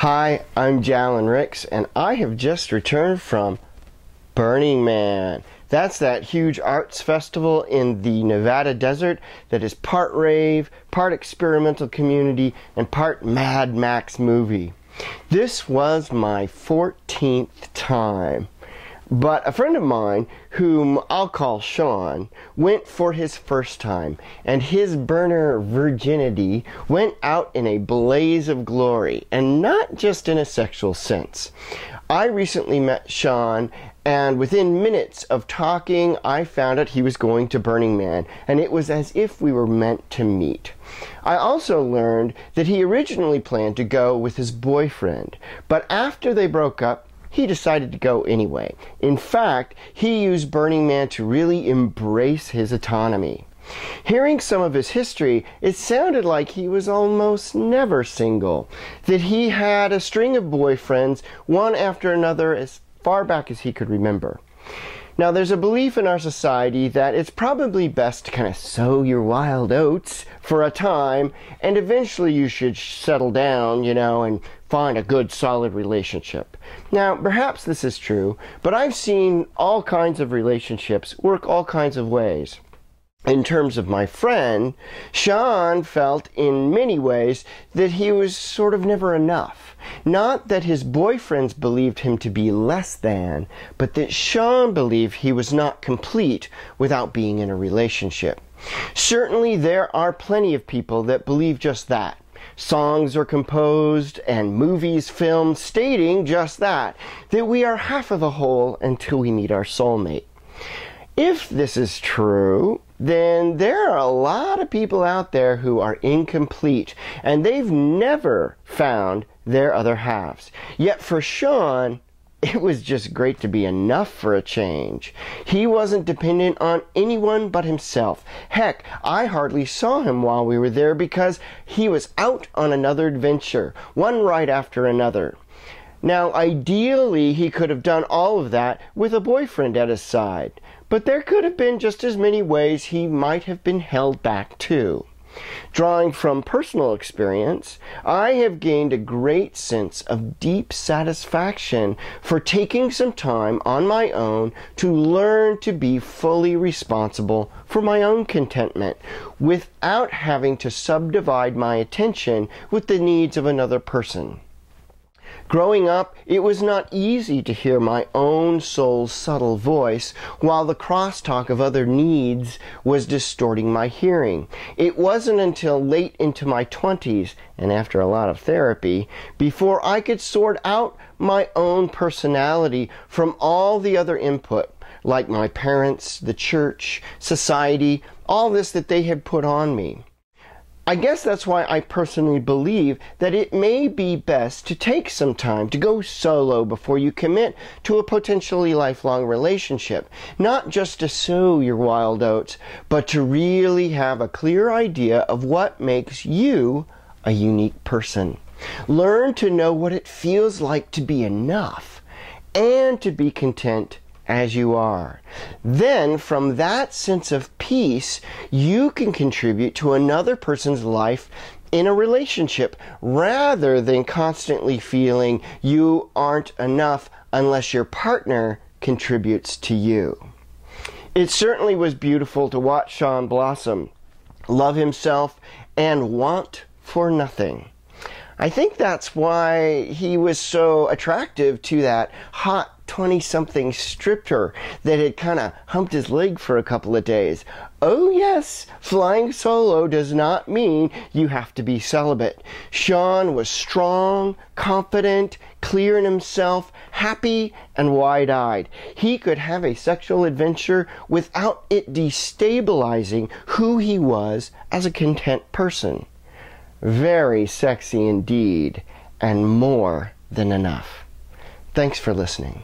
Hi, I'm Jalen Ricks, and I have just returned from Burning Man. That's that huge arts festival in the Nevada desert that is part rave, part experimental community, and part Mad Max movie. This was my 14th time. But a friend of mine, whom I'll call Sean, went for his first time, and his burner virginity went out in a blaze of glory, and not just in a sexual sense. I recently met Sean, and within minutes of talking, I found out he was going to Burning Man, and it was as if we were meant to meet. I also learned that he originally planned to go with his boyfriend, but after they broke up, he decided to go anyway. In fact, he used Burning Man to really embrace his autonomy. Hearing some of his history, it sounded like he was almost never single, that he had a string of boyfriends, one after another, as far back as he could remember. Now, there's a belief in our society that it's probably best to kind of sow your wild oats for a time, and eventually you should settle down, and find a good, solid relationship. Now, perhaps this is true, but I've seen all kinds of relationships work all kinds of ways. In terms of my friend, Sean felt in many ways that he was sort of never enough. Not that his boyfriends believed him to be less than, but that Sean believed he was not complete without being in a relationship. Certainly there are plenty of people that believe just that. Songs are composed and movies filmed stating just that we are half of the whole until we meet our soulmate. If this is true, then there are a lot of people out there who are incomplete, and they've never found their other halves. Yet for Sean, it was just great to be enough for a change. He wasn't dependent on anyone but himself. Heck, I hardly saw him while we were there because he was out on another adventure, one right after another. Now, ideally, he could have done all of that with a boyfriend at his side, but there could have been just as many ways he might have been held back too. Drawing from personal experience, I have gained a great sense of deep satisfaction for taking some time on my own to learn to be fully responsible for my own contentment without having to subdivide my attention with the needs of another person. Growing up, it was not easy to hear my own soul's subtle voice while the crosstalk of other needs was distorting my hearing. It wasn't until late into my 20s, and after a lot of therapy, before I could sort out my own personality from all the other input, like my parents, the church, society, all this that they had put on me. I guess that's why I personally believe that it may be best to take some time to go solo before you commit to a potentially lifelong relationship. Not just to sow your wild oats, but to really have a clear idea of what makes you a unique person. Learn to know what it feels like to be enough and to be content as you are. Then, from that sense of peace, you can contribute to another person's life in a relationship rather than constantly feeling you aren't enough unless your partner contributes to you. It certainly was beautiful to watch Sean blossom, love himself, and want for nothing. I think that's why he was so attractive to that hot 20-something stripper that had kind of humped his leg for a couple of days. Oh yes, flying solo does not mean you have to be celibate. Sean was strong, confident, clear in himself, happy, and wide-eyed. He could have a sexual adventure without it destabilizing who he was as a content person. Very sexy indeed, and more than enough. Thanks for listening.